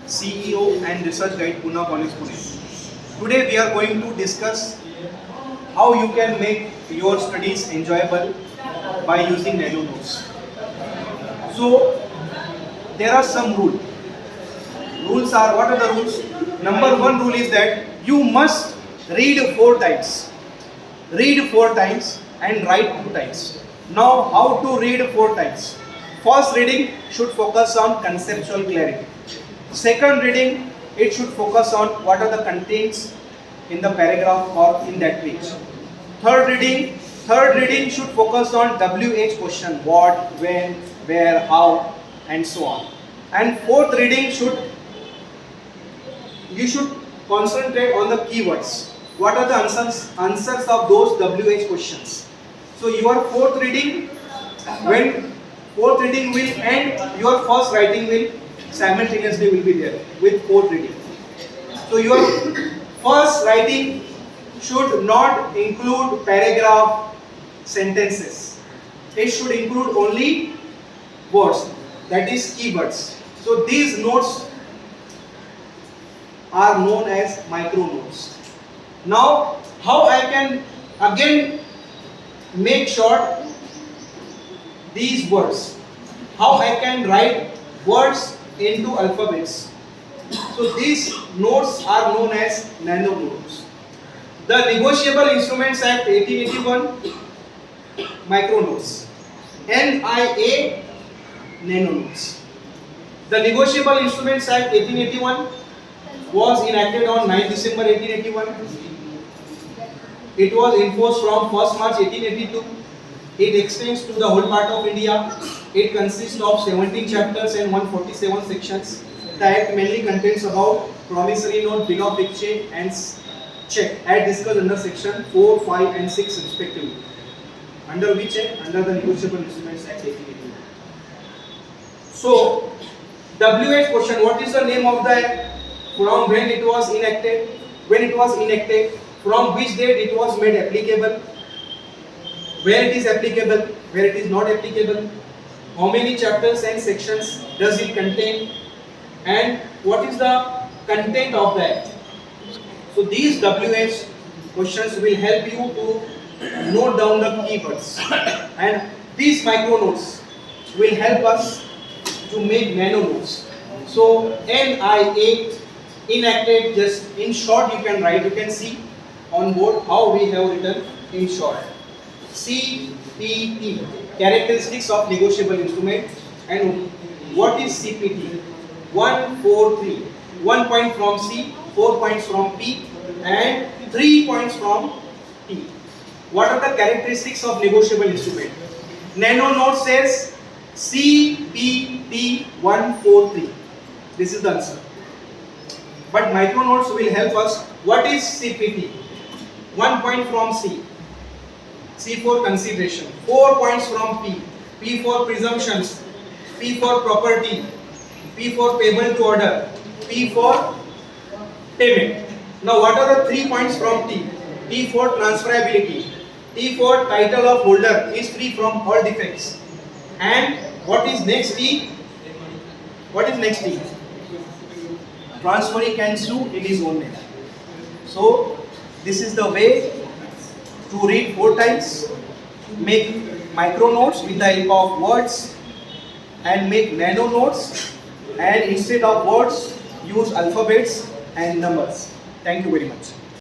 CEO and Research Guide Poona College Pune. Today we are going to discuss how you can make your studies enjoyable by using Nano Notes. So there are some rules. Rules are, what are the rules? Number one rule is that you must read 4 times. Read 4 times and write 2 times. Now how to read 4 times? First reading should focus on conceptual clarity. Second reading, it should focus on what are the contents in the paragraph or in that page. Third reading should focus on WH question, what, when, where, how, and so on. And fourth reading you should concentrate on the keywords. What are the answers of those WH questions? So your fourth reading, when fourth reading will end, your first writing will simultaneously will be there with fourth reading. So your first writing should not include paragraph, sentences. It should include only words, that is keywords. So these notes are known as micro notes. Now how I can again make short these words, how I can write words into alphabets. So these notes are known as Nano Notes. The Negotiable Instruments Act 1881, micro notes. NIA, Nano Notes. The Negotiable Instruments Act 1881 was enacted on 9 December 1881. It was enforced from 1st March 1882. It extends to the whole part of India. It consists of 17 chapters and 147 sections. The Act mainly contains about promissory note, bill of exchange and check, as discussed under section 4, 5 and 6 respectively. Under which Act? Under the Negotiable Instruments Act 1881. So, WH question, what is the name of the Act? From when it was enacted? When it was enacted? From which date it was made applicable? Where it is applicable? Where it is not applicable? How many chapters and sections does it contain? And what is the content of the Act? So these WH questions will help you to note down the keywords, and these micro notes will help us to make nano notes. So NIA, enacted, just in short you can write, you can see on board how we have written in short. CPT, characteristics of negotiable instrument. And what is CPT? 1, 4, 3. 1 point from C, 4 points from P, and 3 points from T. What are the characteristics of negotiable instrument? Nano Note says CPT 143. This is the answer. But micro notes will help us. What is CPT? 1 point from C. C for consideration. 4 points from P. P for presumptions. P for property. P for payable to order. P for payment. Now what are the 3 points from T? T for transferability. T for title of holder is free from all defects. And what is next T? What is next T? Transferee can sue in his own name. So this is the way to read 4 times, make micro notes with the help of words, and make nano notes, and instead of words use alphabets and numbers. Thank you very much.